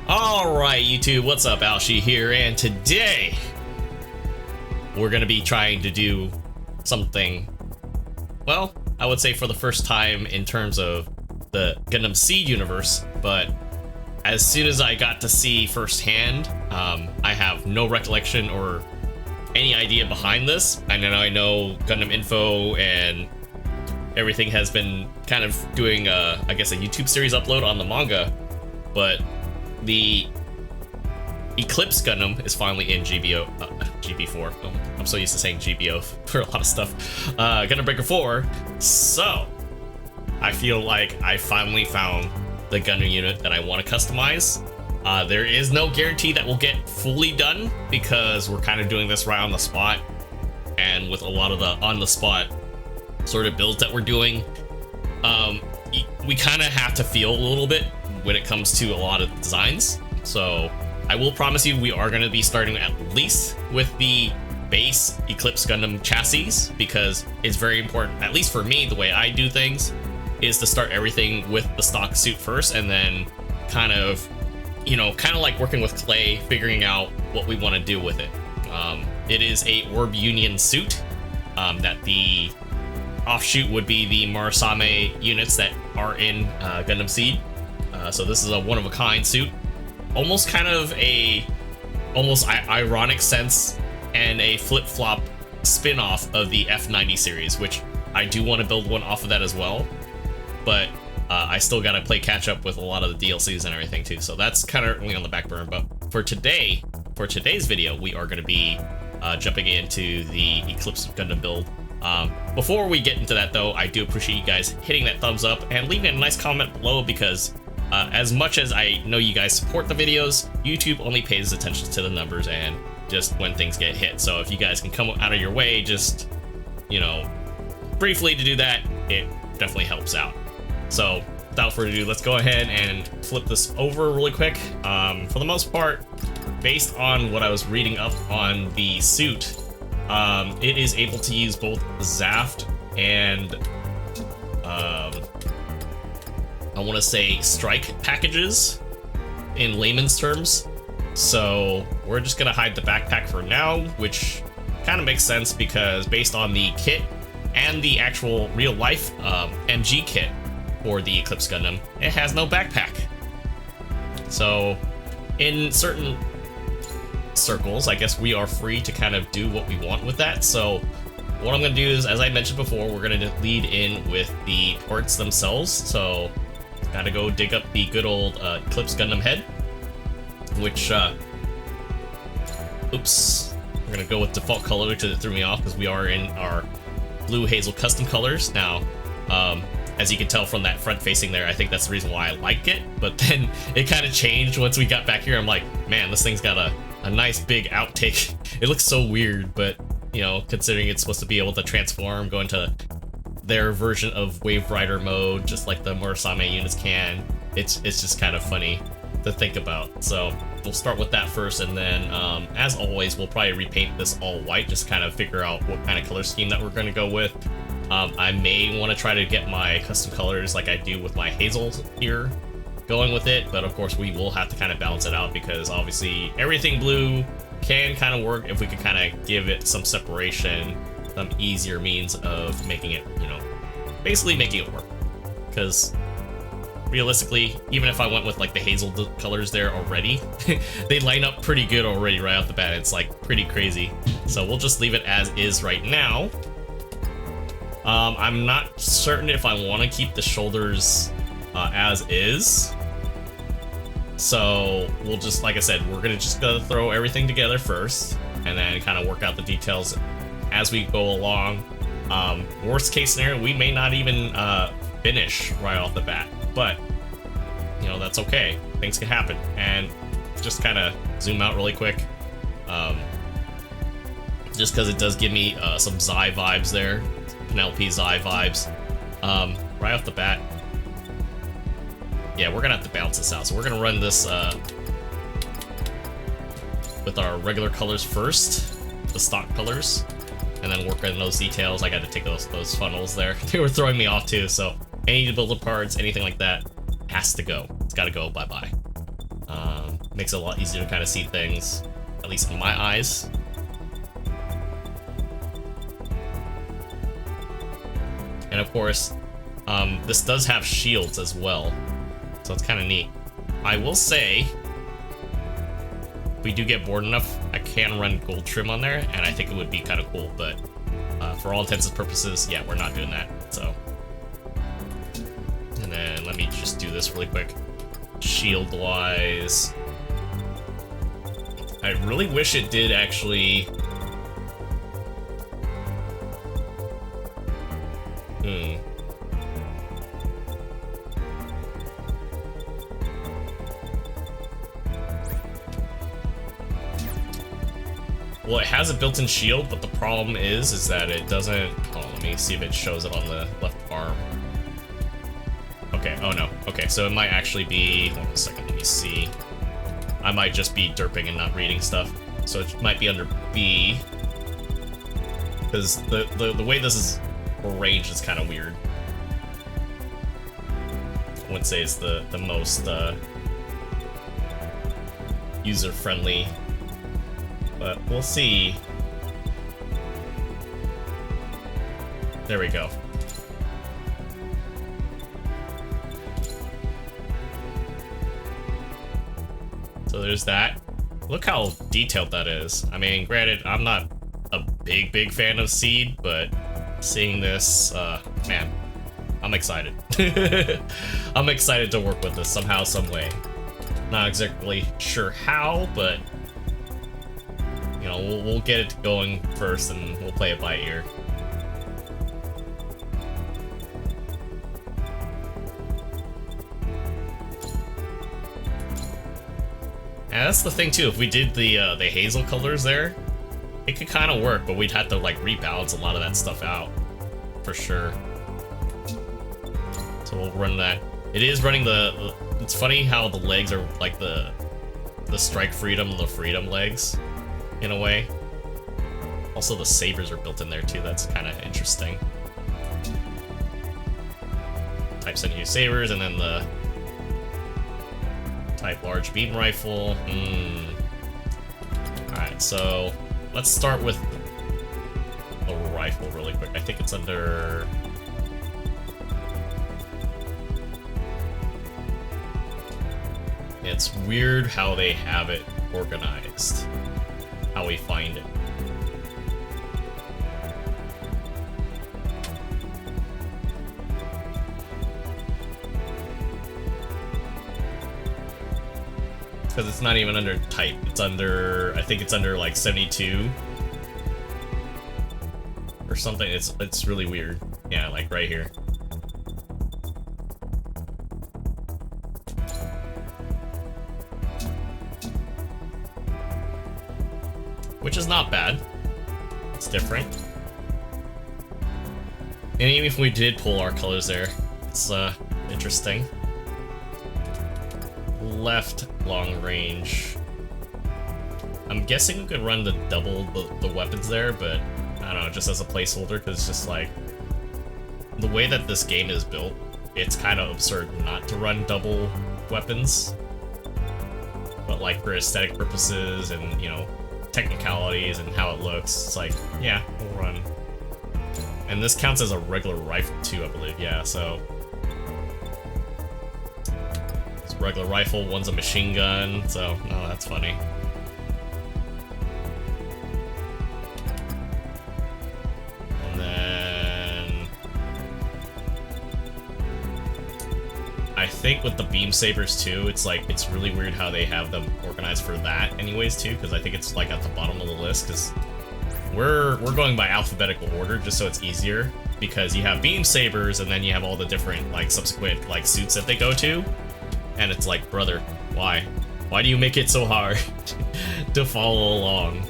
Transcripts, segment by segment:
Alright YouTube, what's up? Alshi here, and today we're gonna be trying to do something, well, I would say for the first time in terms of the Gundam SEED universe, but as soon as I got to see firsthand, I have no recollection or any idea behind this. I know Gundam Info and everything has been kind of doing, I guess, a YouTube series upload on the manga, but the Eclipse Gundam is finally in GB4. Oh, I'm so used to saying GBO for a lot of stuff. Gundam Breaker 4. So I feel like I finally found the Gundam unit that I want to customize. There is no guarantee that we'll get fully done because we're kind of doing this right on the spot, and with a lot of the on-the-spot sort of builds that we're doing, we kind of have to feel a little bit when it comes to a lot of designs. So I will promise you we are going to be starting at least with the base Eclipse Gundam chassis, because it's very important, at least for me, the way I do things is to start everything with the stock suit first, and then kind of like working with clay, figuring out what we want to do with it. It is a Orb Union suit that the offshoot would be the Murasame units that are in Gundam SEED. So this is a one-of-a-kind suit, almost kind of a ironic sense and a flip-flop spin-off of the F90 series, which I do want to build one off of that as well, but I still gotta play catch-up with a lot of the DLCs and everything too, so that's kind of on the back burner. But for today's video, we are going to be jumping into the Eclipse Gundam build. Before we get into that though, I do appreciate you guys hitting that thumbs up and leaving a nice comment below, because as much as I know you guys support the videos, YouTube only pays attention to the numbers and just when things get hit. So if you guys can come out of your way just, briefly to do that, it definitely helps out. So without further ado, let's go ahead and flip this over really quick. For the most part, based on what I was reading up on the suit, it is able to use both Zaft and I want to say strike packages in layman's terms. So we're just gonna hide the backpack for now, which kind of makes sense because based on the kit and the actual real life MG kit for the Eclipse Gundam, it has no backpack. So in certain circles, I guess we are free to kind of do what we want with that. So what I'm gonna do is, as I mentioned before, we're gonna lead in with the parts themselves. So gotta go dig up the good old Eclipse Gundam head, which oops, we're gonna go with default color because it threw me off because we are in our blue hazel custom colors now. As you can tell from that front facing there, I think that's the reason why I like it, but then it kind of changed once we got back here. I'm like, man, this thing's got a nice big outtake. It looks so weird, but considering it's supposed to be able to transform, go into their version of Wave Rider mode, just like the Murasame units can, it's just kind of funny to think about. So we'll start with that first, and then as always, we'll probably repaint this all white, just kind of figure out what kind of color scheme that we're going to go with. I may want to try to get my custom colors like I do with my hazels here going with it, but of course we will have to kind of balance it out, because obviously everything blue can kind of work if we could kind of give it some separation, some easier means of making it, basically making it work. Because realistically, even if I went with like the hazel colors there already, they line up pretty good already right off the bat. It's like pretty crazy. So we'll just leave it as is right now. I'm not certain if I want to keep the shoulders as is. So we'll just, like I said, we're gonna throw everything together first and then kind of work out the details as we go along. Worst case scenario, we may not even finish right off the bat, but that's okay. Things can happen. And just kind of zoom out really quick, just because it does give me some Zai vibes there, Penelope Zai vibes, right off the bat. Yeah, we're gonna have to balance this out. So we're gonna run this with our regular colors first, the stock colors, and then work on those details. I got to take those funnels there. They were throwing me off too, so any builder parts, anything like that, has to go. It's got to go bye-bye. Makes it a lot easier to kind of see things, at least in my eyes. And of course, this does have shields as well, so it's kind of neat. I will say, if we do get bored enough, I can run gold trim on there, and I think it would be kind of cool, but for all intents and purposes, yeah, we're not doing that, so. And then let me just do this really quick. Shield-wise, I really wish it did actually... Well, it has a built-in shield, but the problem is that it doesn't... Oh, let me see if it shows it on the left arm. Okay, oh no. Okay, so it might actually be... Hold on a second, let me see. I might just be derping and not reading stuff. So it might be under B. Because the way this is arranged is kind of weird. I wouldn't say it's the most user-friendly, but we'll see. There we go. So there's that. Look how detailed that is. I mean, granted, I'm not a big fan of SEED, but seeing this, man, I'm excited. I'm excited to work with this somehow, some way. Not exactly sure how, but you know, we'll get it going first, and we'll play it by ear. And that's the thing too. If we did the hazel colors there, it could kind of work, but we'd have to like rebalance a lot of that stuff out for sure. So we'll run that. It is running the. It's funny how the legs are like the Strike Freedom, the Freedom legs, in a way. Also, the sabers are built in there too. That's kind of interesting. Type 72 sabers, and then the Type large beam rifle. Alright, so let's start with the rifle really quick. I think it's under... It's weird how they have it organized, how we find it. Because it's not even under type, it's under, I think it's under like 72 or something. It's really weird. Yeah, like right here. Which is not bad. It's different. And even if we did pull our colors there, it's interesting. Left long range. I'm guessing we could run the double the weapons there, but I don't know, just as a placeholder, because it's just like the way that this game is built, it's kind of absurd not to run double weapons. But like for aesthetic purposes and, you know, technicalities and how it looks, it's like, yeah, we'll run. And this counts as a regular rifle too, I believe. Yeah, so it's a regular rifle, one's a machine gun, so no, that's funny. And then I think with the beam sabers too, it's like, it's really weird how they have them organized for that anyways too, because I think it's like at the bottom of the list, because we're going by alphabetical order just so it's easier, because you have beam sabers and then you have all the different like subsequent like suits that they go to, and it's like, brother, why do you make it so hard to follow along?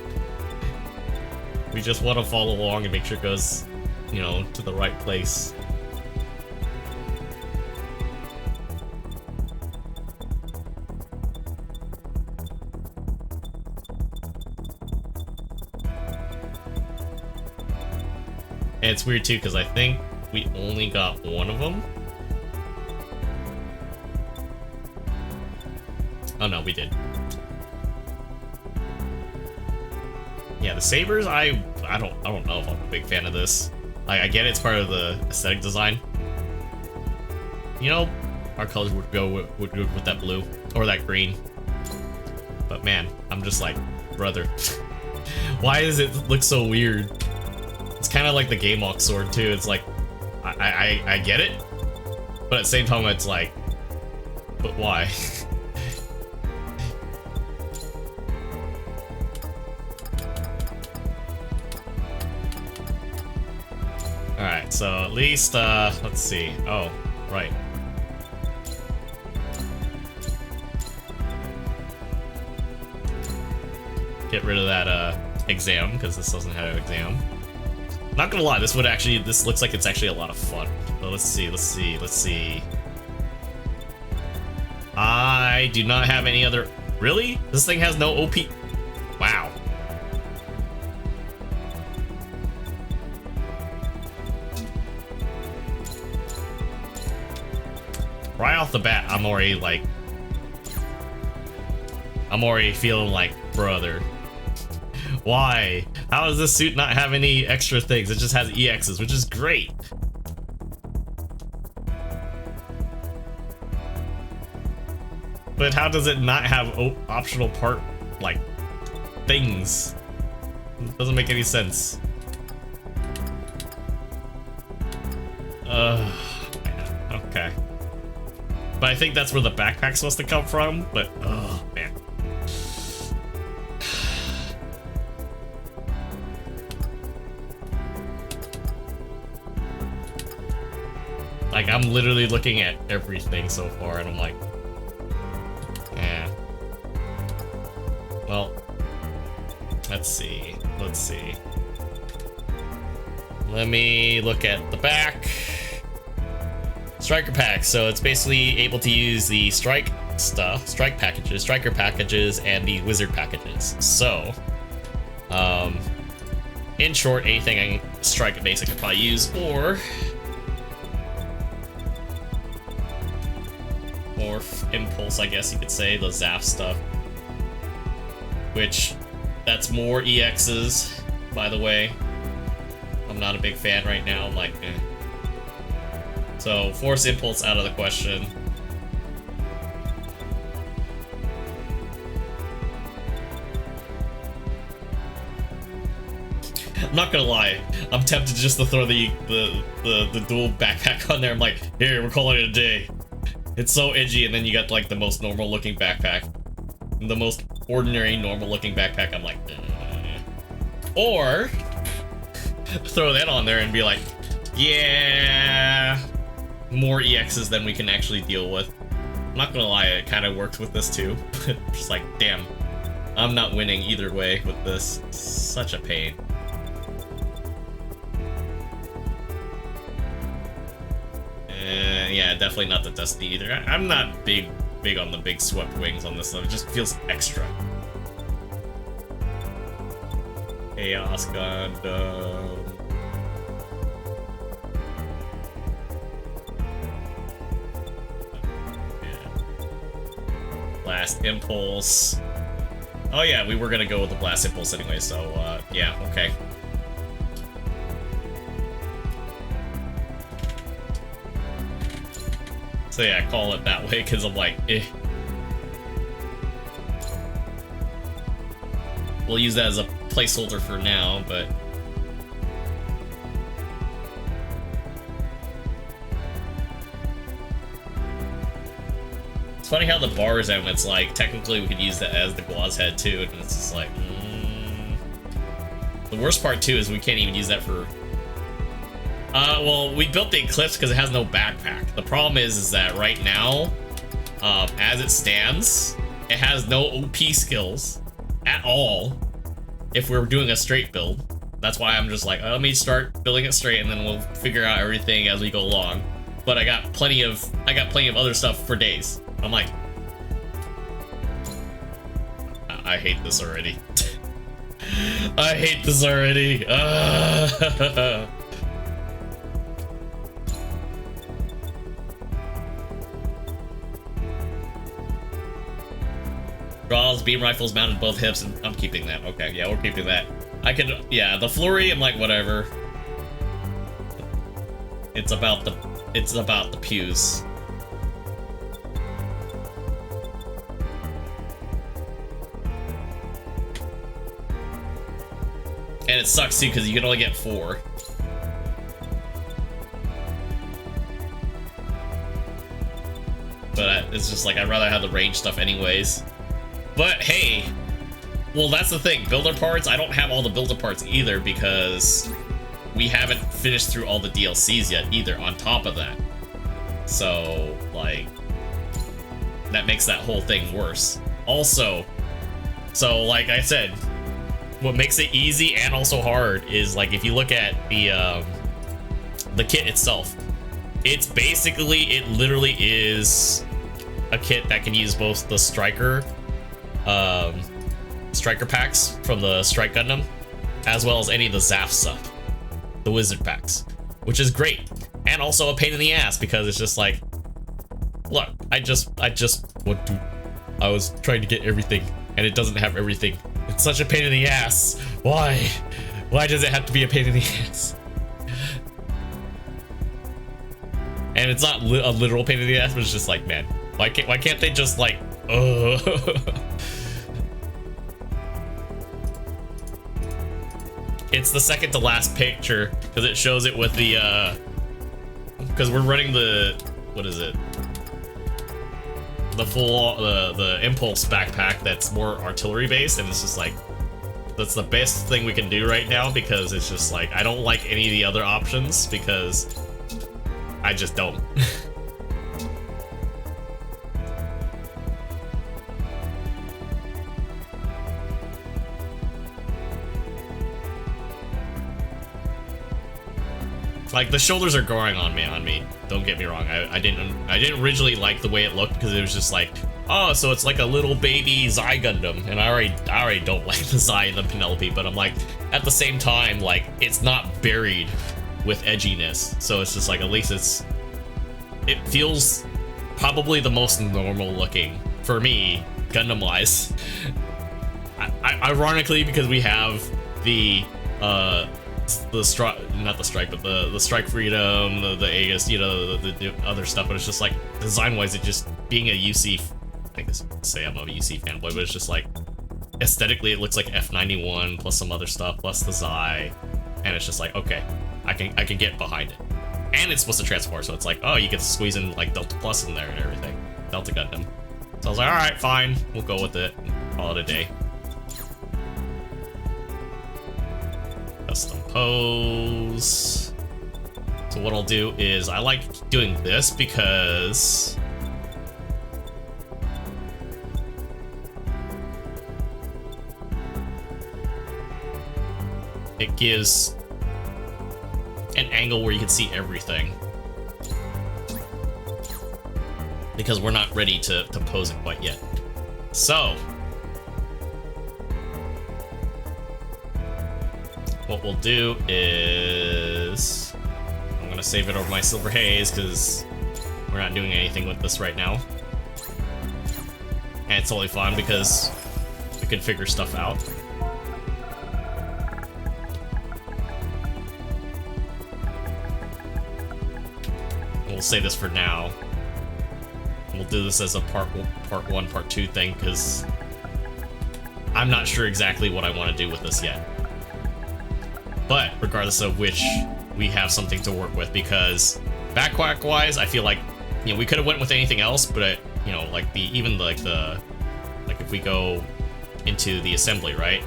We just want to follow along and make sure it goes, you know, to the right place. And it's weird too, because I think we only got one of them. Oh no, we did. Yeah, the sabers, I don't know if I'm a big fan of this. Like, I get it's part of the aesthetic design. You know, our colors would go with that blue or that green. But man, I'm just like, brother, why does it look so weird? It's kind of like the Game Walk sword too. It's like, I get it, but at the same time, it's like, but why? Alright, so at least, let's see. Oh, right. Get rid of that, exam, because this doesn't have an exam. Not gonna lie, this looks like it's actually a lot of fun. So let's see. I do not have any other... Really? This thing has no OP... Wow. Right off the bat, I'm already feeling like, brother. Why? How does this suit not have any extra things? It just has EXs, which is great. But how does it not have optional part, like, things? It doesn't make any sense. Okay. But I think that's where the backpack's supposed to come from, but, oh, man. Like, I'm literally looking at everything so far, and I'm like, eh. Well, let's see. Let me look at the back. Striker pack, so it's basically able to use the striker packages, and the wizard packages. So, in short, anything Striker basic could probably use, or Impulse, I guess you could say, the Zap stuff. Which, that's more EXs, by the way. I'm not a big fan right now, I'm like, eh. So, Force Impulse out of the question. I'm not gonna lie, I'm tempted just to throw the dual backpack on there. I'm like, here, we're calling it a day. It's so edgy, and then you got like the most normal looking backpack. The most ordinary normal looking backpack, I'm like, eh. Or throw that on there and be like, yeah, more EXs than we can actually deal with. I'm not gonna lie, it kind of works with this too. Just like, damn, I'm not winning either way with this. Such a pain. Yeah, definitely not the Dusty either. I'm not big on the big swept wings on this stuff. It just feels extra. Chaos Gundam. Blast Impulse. Oh yeah, we were gonna go with the Blast Impulse anyway, so yeah, okay. So yeah, call it that way, because I'm like, eh. We'll use that as a placeholder for now, but... It's funny how the bar is out, and it's like, technically we could use that as the Guaz head too, and it's just like, The worst part too is we can't even use that for... well, we built the Eclipse because it has no backpack. The problem is that right now, as it stands, it has no OP skills at all if we're doing a straight build. That's why I'm just like, let me start building it straight, and then we'll figure out everything as we go along. But I got plenty of other stuff for days. I'm like, I hate this already. I hate this already. Draws, beam rifles mounted both hips, and I'm keeping that. Okay, yeah, we're keeping that. I could, yeah, the flurry, I'm like, whatever. It's about the pews. And it sucks too, because you can only get 4. But it's just like, I'd rather have the range stuff anyways. But hey, well, that's the thing. Builder parts, I don't have all the builder parts either because we haven't finished through all the DLCs yet either on top of that. So, like, that makes that whole thing worse. Also, so like I said, what makes it easy and also hard is, like, if you look at the kit itself, it's basically, it literally is a kit that can use both the striker packs from the Strike Gundam, as well as any of the Zaf stuff, the wizard packs, which is great, and also a pain in the ass because it's just like, look, I was trying to get everything and it doesn't have everything. It's such a pain in the ass. Why does it have to be a pain in the ass? And it's not a literal pain in the ass, but it's just like, man, why can't they just like, It's the second to last picture because it shows it with the because we're running the, what is it, the full the impulse backpack that's more artillery based, and it's just like, that's the best thing we can do right now because it's just like, I don't like any of the other options because I just don't. Like, the shoulders are growing on me. Don't get me wrong. I didn't originally like the way it looked because it was just like, oh, so it's like a little baby Zai Gundam, and I already don't like the Zai and the Penelope, but I'm like, at the same time, like, it's not buried with edginess, so it's just like, at least it feels probably the most normal looking for me, Gundam wise. Ironically, because we have the strike, but the Strike Freedom, the Aegis, you know, the other stuff, but it's just like, design wise, it just being a UC, I guess say I'm a UC fanboy, but it's just like, aesthetically it looks like F91 plus some other stuff plus the Zai, and it's just like, okay, I can get behind it, and it's supposed to transport, so it's like, oh, you can squeeze in like Delta Plus in there and everything, Delta Gundam. So I was like, all right, fine, we'll go with it, call it a day. Custom pose. So what I'll do is, I like doing this because it gives an angle where you can see everything, because we're not ready to pose it quite yet. So what we'll do is, I'm gonna save it over my Silver Haze because we're not doing anything with this right now. And it's totally fine because we can figure stuff out. We'll say this for now. We'll do this as a part 1, part 2 thing because I'm not sure exactly what I want to do with this yet. But regardless of which, we have something to work with, because backpack wise, I feel like, you know, we could have went with anything else, but you know, like like if we go into the assembly, right?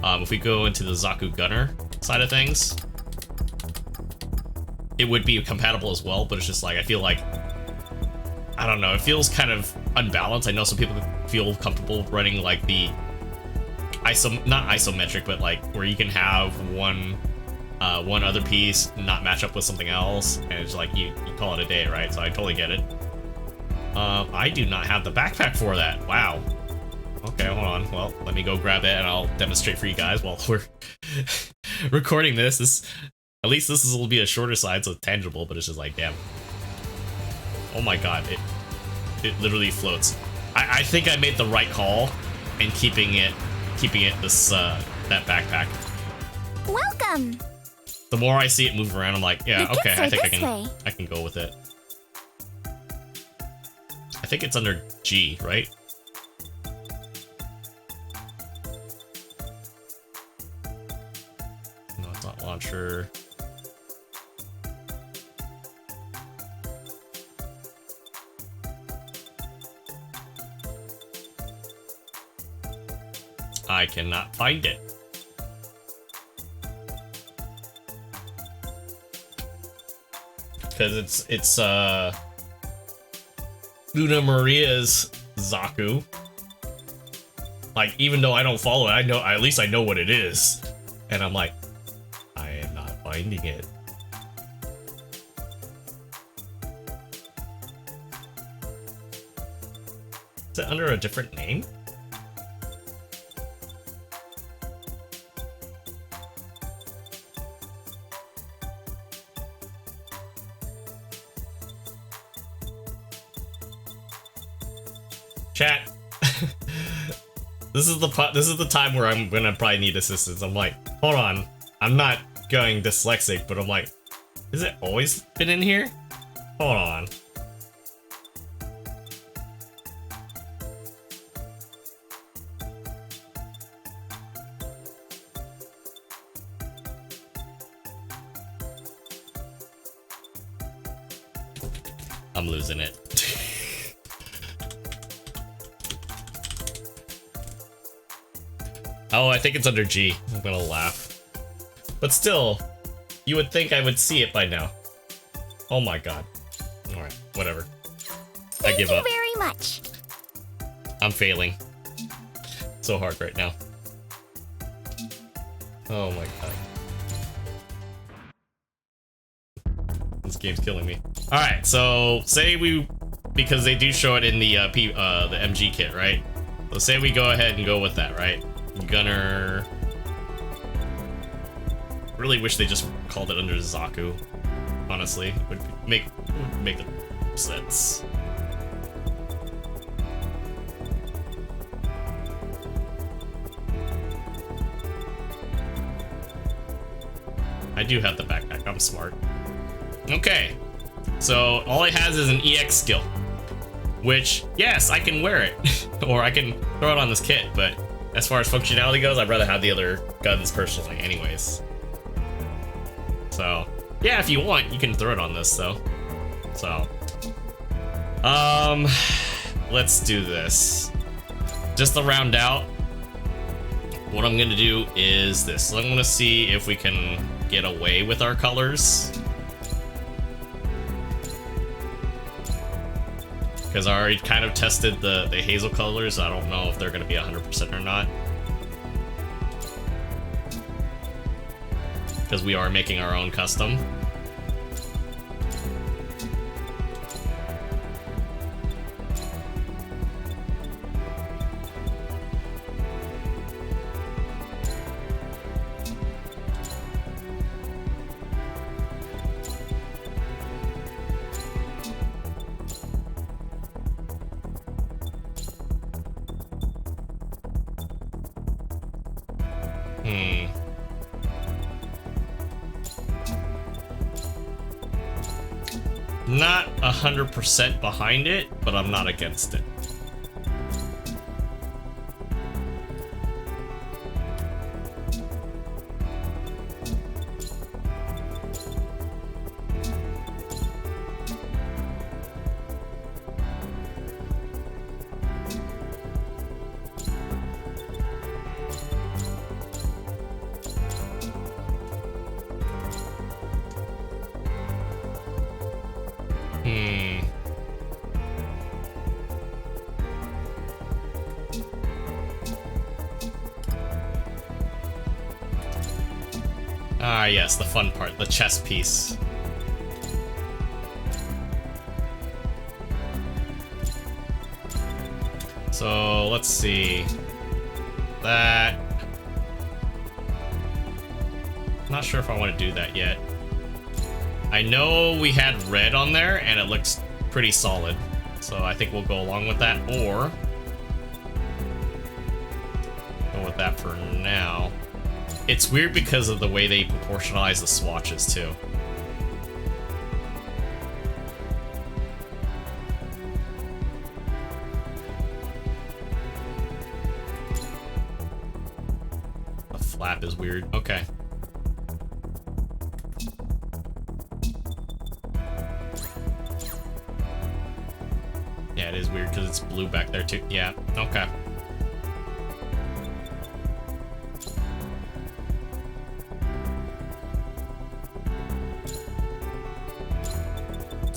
If we go into the Zaku Gunner side of things, it would be compatible as well, but it's just like, I feel like, I don't know, it feels kind of unbalanced. I know some people feel comfortable running like the not isometric, but like where you can have one other piece not match up with something else, and it's like you call it a day, right? So I totally get it. I do not have the backpack for that. Wow. Okay, hold on. Well, let me go grab it and I'll demonstrate for you guys while we're recording this. At least this will be a shorter side, so it's tangible, but it's just like, damn. Oh my god, it literally floats. I think I made the right call in keeping it this that backpack. Welcome. The more I see it move around, I'm like, yeah, okay, I think I can go with it. I think it's under G, right? No, it's not launcher. I cannot find it. Because it's Luna Maria's Zaku. Like, even though I don't follow it, at least I know what it is. And I'm like, I am not finding it. Is it under a different name? Chat. This is the time where I'm gonna probably need assistance. I'm like, hold on. I'm not going dyslexic, but I'm like, has it always been in here? Hold on. I'm losing it. Oh, I think it's under G. I'm gonna laugh. But still, you would think I would see it by now. Oh my god. Alright, whatever. I give up. Thank you very much. I'm failing. So hard right now. Oh my god. This game's killing me. Alright, so say because they do show it in the the MG kit, right? So say we go ahead and go with that, right? Gunner. Really wish they just called it under Zaku. Honestly, would make sense. I do have the backpack. I'm smart. Okay, so all it has is an EX skill, which yes, I can wear it, or I can throw it on this kit, but as far as functionality goes, I'd rather have the other guns personally anyways. So, yeah, if you want, you can throw it on this, though. So, let's do this. Just to round out, what I'm gonna do is this. I'm gonna see if we can get away with our colors. Because I already kind of tested the hazel colors. I don't know if they're going to be 100% or not. Because we are making our own custom. Not 100% behind it, but I'm not against it. Ah, yes, the fun part, the chess piece. So, let's see. That... Not sure if I want to do that yet. I know we had red on there, and it looks pretty solid. So I think we'll go along with that, or go with that for now. It's weird because of the way they proportionalize the swatches too. The flap is weird. Okay. Yeah, it is weird because it's blue back there too. Yeah, okay.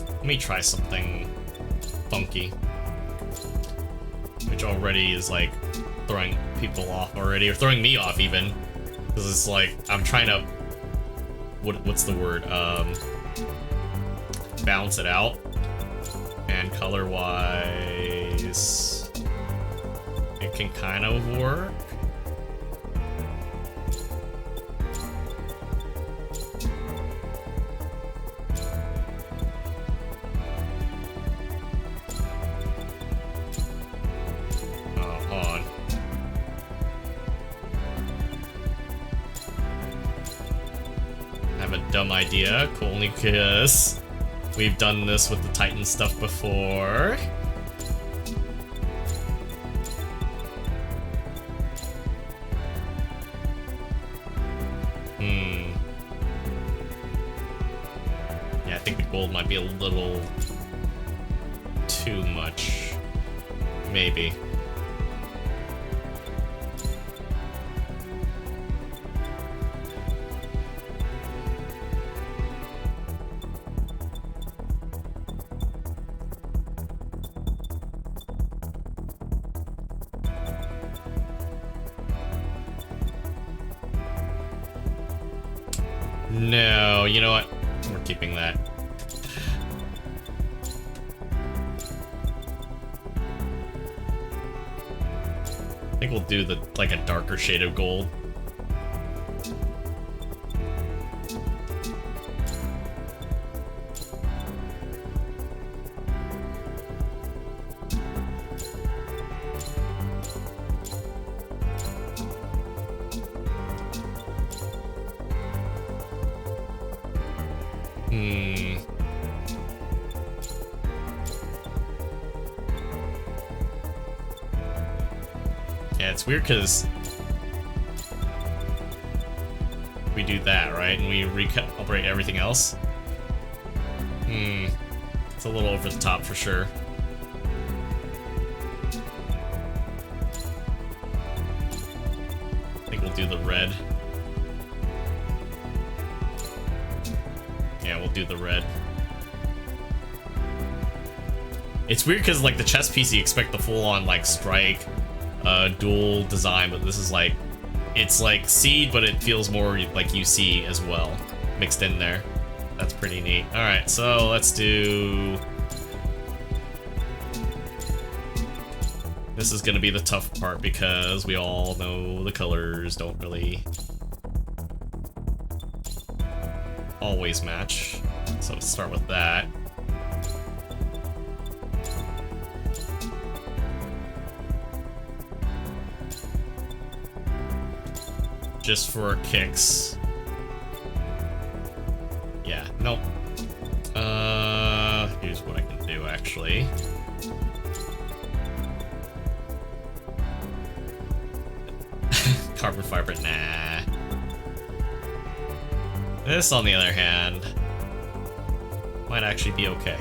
Let me try something funky. Which already is like throwing people off already, or throwing me off even. Because it's like, I'm trying to, what's the word? Balance it out. And color-wise, it can kind of work. Hold on. I have a dumb idea, only because we've done this with the Titan stuff before. Yeah, I think the gold might be a little too much. Maybe. No, you know what? We're keeping that. I think we'll do the like a darker shade of gold. Yeah, it's weird because we do that, right? And we recalibrate everything else. It's a little over the top for sure. I think we'll do the red. Yeah, we'll do the red. It's weird because like the chest piece, you expect the full-on like strike, dual design, but this is like, it's like SEED, but it feels more like UC as well, mixed in there. That's pretty neat. All right, so let's do. This is gonna be the tough part because we all know the colors don't really always match. So let's start with that. Just for kicks. Yeah, nope. Here's what I can do actually. Carbon fiber, nah. This, on the other hand, might actually be okay.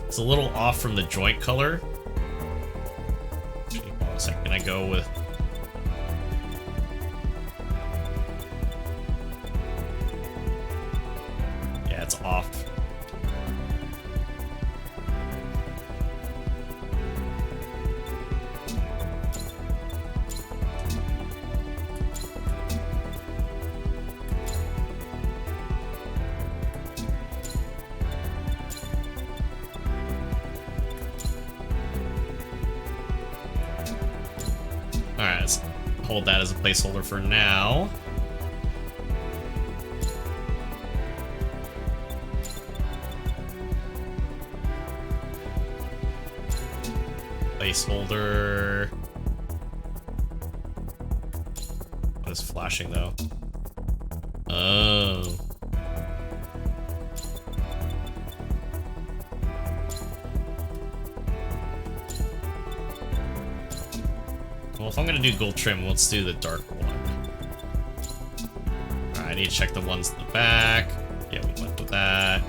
It's a little off from the joint color. Actually, hold on a second, can I go with... Yeah, it's off. Alright, let's hold that as a placeholder for now. Placeholder. What is flashing though? Oh. Well, if I'm gonna do gold trim, let's do the dark one. Alright, I need to check the ones in the back. Yeah, we went with that.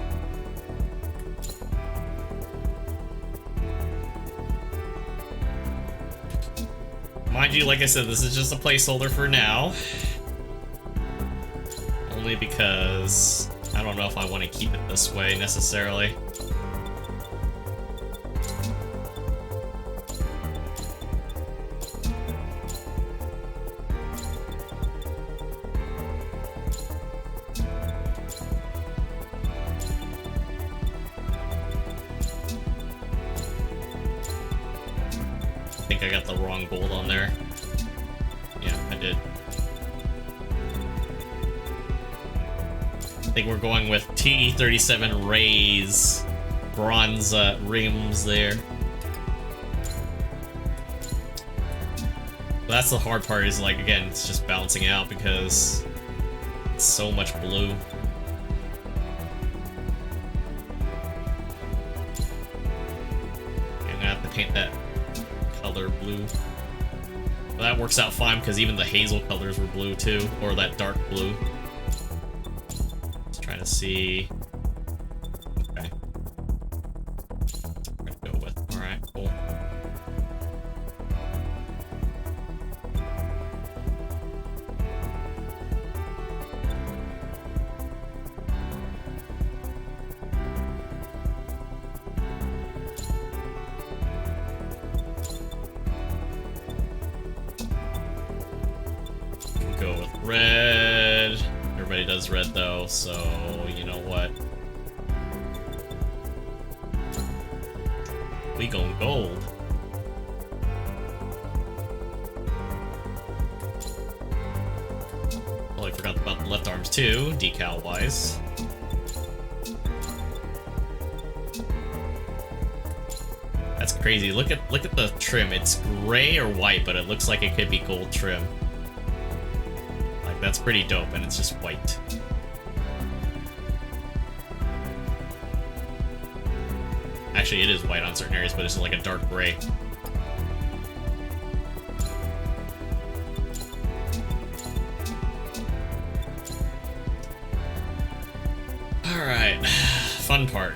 Mind you, like I said, this is just a placeholder for now. Only because I don't know if I want to keep it this way necessarily. I think I got the wrong gold on there. Yeah, I did. I think we're going with TE37 Ray's bronze rims there. But that's the hard part, is like, again, it's just balancing out because it's so much blue. I'm gonna have to paint that color blue. Well, that works out fine because even the hazel colors were blue too, or that dark blue. Just trying to see. Okay. We're gonna go with. Alright, cool. Go with red. Everybody does red though, so you know what? We go gold. Well, I forgot about the left arms too, decal wise. That's crazy. Look at the trim. It's gray or white, but it looks like it could be gold trim. That's pretty dope, and it's just white. Actually, it is white on certain areas, but it's like a dark gray. Alright. Fun part.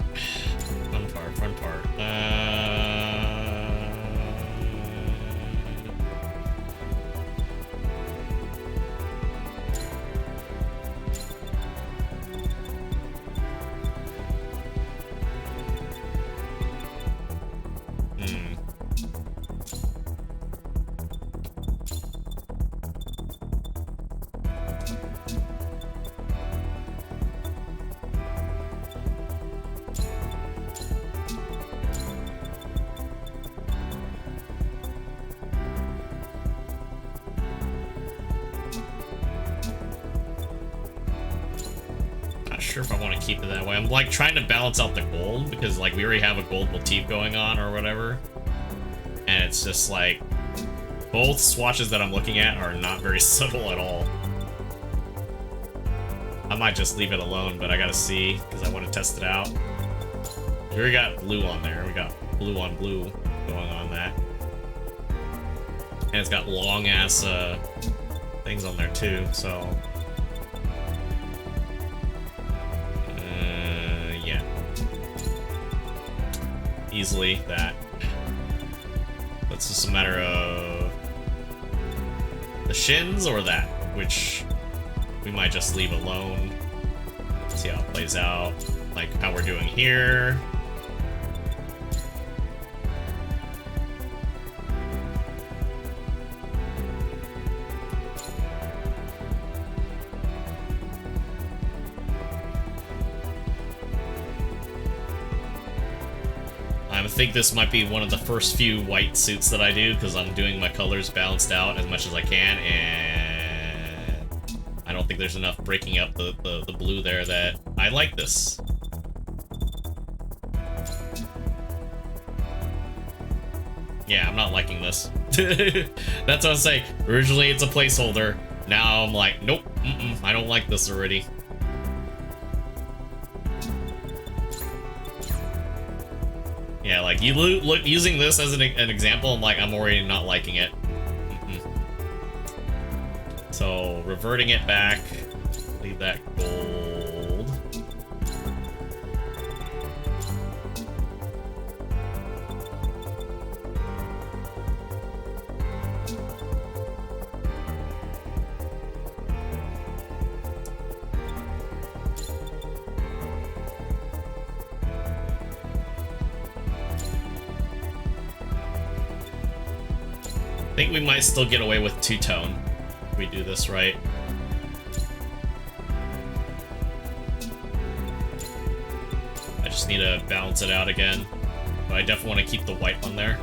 Fun part, fun part. Sure if I want to keep it that way. I'm like trying to balance out the gold because like we already have a gold motif going on or whatever, and it's just like both swatches that I'm looking at are not very subtle at all. I might just leave it alone, but I gotta see because I want to test it out. We already got blue on there. We got blue on blue going on that, and it's got long ass things on there too, so easily that. It's just a matter of the shins or that, which we might just leave alone. See how it plays out, like how we're doing here. I think this might be one of the first few white suits that I do because I'm doing my colors balanced out as much as I can, and I don't think there's enough breaking up the blue there that I like this. Yeah, I'm not liking this. That's what I'm saying. Originally, it's a placeholder. Now I'm like, nope, I don't like this already. Yeah, like you look using this as an example. I'm like, I'm already not liking it. So reverting it back, leave that gold. I think we might still get away with two-tone if we do this right. I just need to balance it out again, but I definitely want to keep the white on there.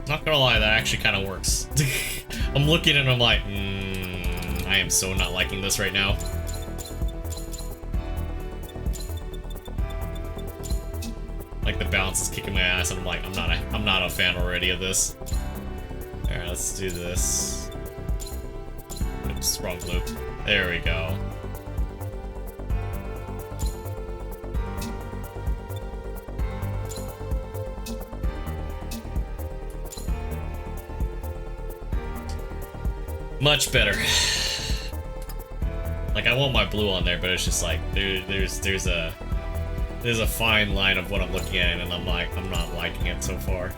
Not gonna lie, that actually kind of works. I'm looking and I'm like, I am so not liking this right now. Like the balance is kicking my ass, and I'm like, I'm not a fan already of this. All right, let's do this. Oops, wrong loop. There we go. Much better. Like, I want my blue on there, but it's just like there's a fine line of what I'm looking at, and I'm like, I'm not liking it so far.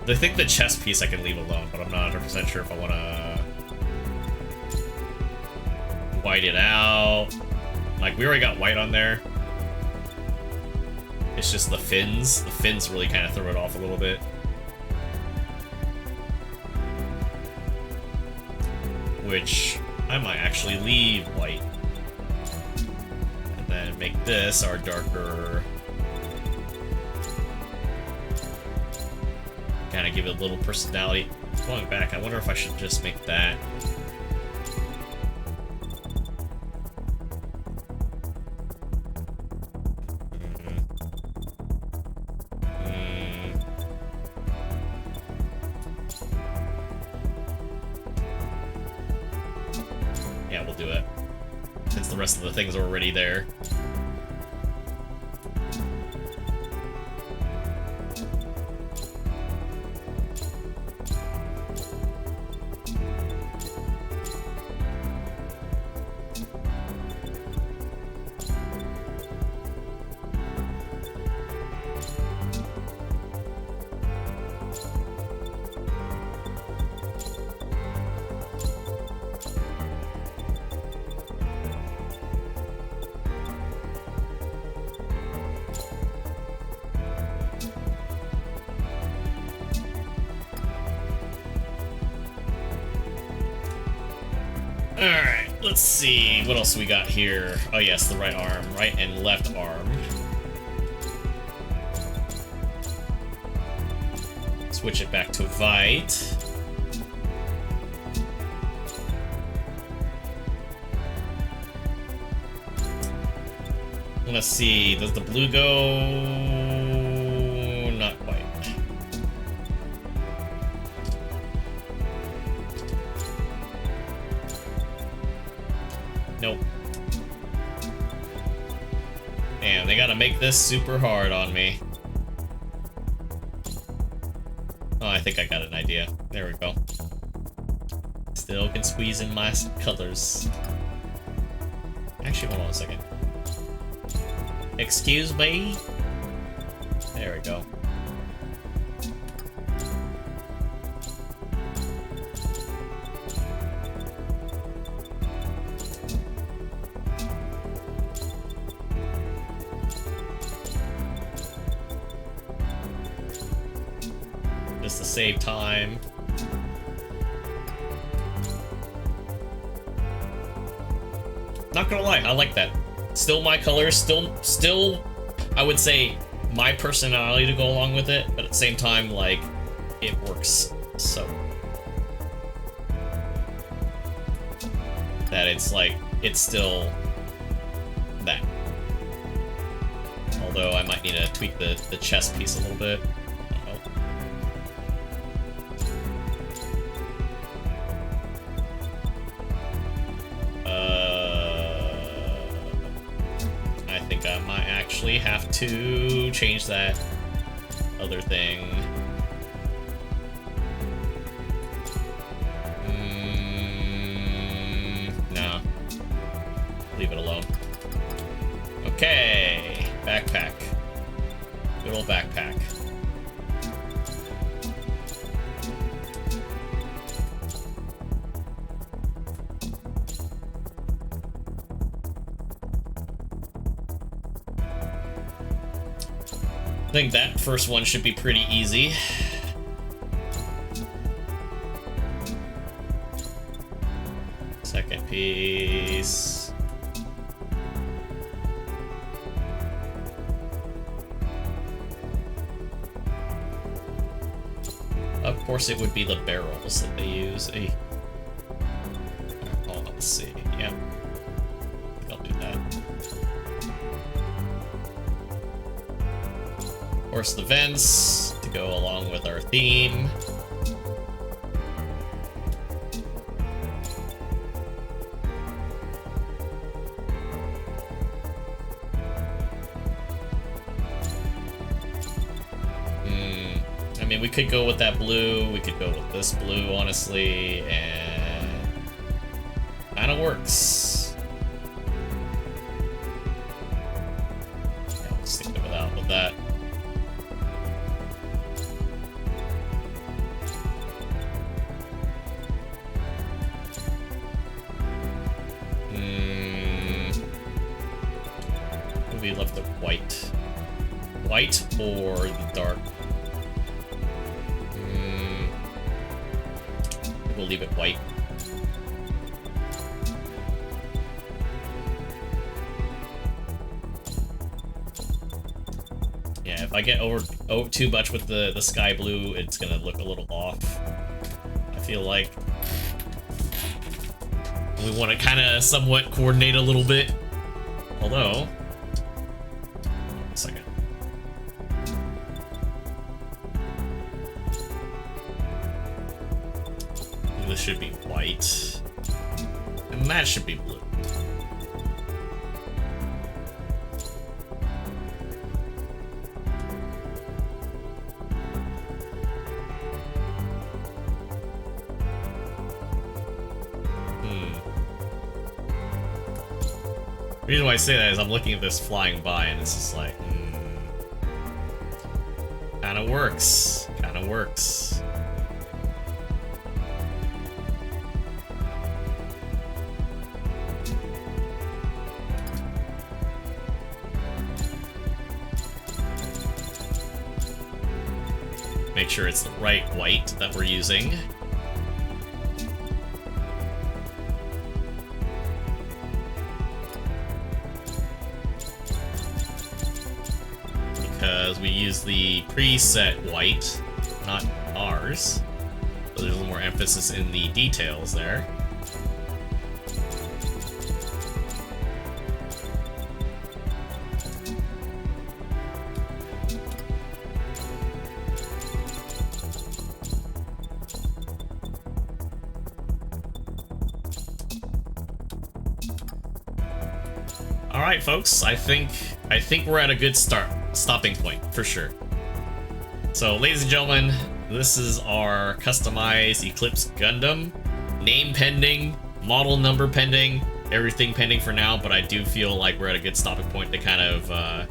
I think the chest piece I can leave alone, but I'm not 100% sure if I want to white it out. Like, we already got white on there. It's just the fins. The fins really kind of throw it off a little bit. Which I might actually leave white. And then make this our darker. Kind of give it a little personality. Going back, I wonder if I should just make that. Yeah, we'll do it. Since the rest of the things are already there. Alright, let's see. What else we got here? Oh yes, the right arm. Right and left arm. Switch it back to white. Let's see. Does the blue go? Not quite. Nope. Damn, they gotta make this super hard on me. Oh, I think I got an idea. There we go. Still can squeeze in my colors. Actually, hold on a second. Excuse me? There we go. just to save time. Not gonna lie, I like that. Still my colors, still, I would say my personality to go along with it, but at the same time, like, it works so that it's like, it's still that. Although I might need to tweak the chest piece a little bit. I think I might actually have to change that other thing. No. Leave it alone. Okay. Backpack. Good old backpack. I think that first one should be pretty easy. Second piece. Of course it would be the barrels that they use. Hey. Oh, let's see. Yep. I think I'll do that. Of course, the vents to go along with our theme. I mean, we could go with that blue, we could go with this blue, honestly, and kinda works. Yeah, we'll stick it with that. We left the white. White or the dark? We'll leave it white. Yeah, if I get over too much with the sky blue, it's gonna look a little off. I feel like we want to kind of somewhat coordinate a little bit. Although, a second. This should be white, and that should be blue. The reason why I say that is I'm looking at this flying by, and it's just like, kinda works, kinda works. Make sure it's the right white that we're using. Because we use the preset white, not ours. So there's a little more emphasis in the details there. Alright folks, I think we're at a good stopping point, for sure. So ladies and gentlemen, this is our customized Eclipse Gundam. Name pending, model number pending, everything pending for now, but I do feel like we're at a good stopping point to kind of at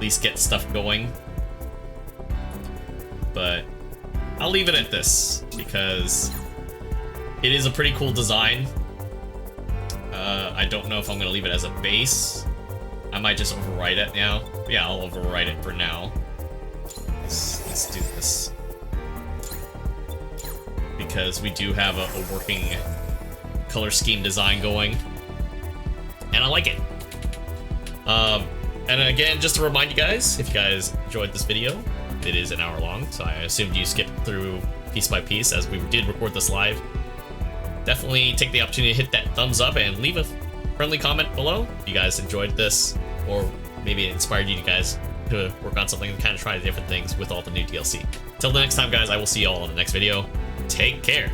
least get stuff going. But I'll leave it at this, because it is a pretty cool design. I don't know if I'm going to leave it as a base. I might just overwrite it now. Yeah, I'll overwrite it for now. Let's do this. Because we do have a working color scheme design going. And I like it. And again, just to remind you guys, if you guys enjoyed this video, it is an hour long, so I assumed you skipped through piece by piece as we did record this live. Definitely take the opportunity to hit that thumbs up and leave a friendly comment below if you guys enjoyed this, or maybe it inspired you guys to work on something and kind of try different things with all the new DLC. Till the next time, guys, I will see you all in the next video. Take care.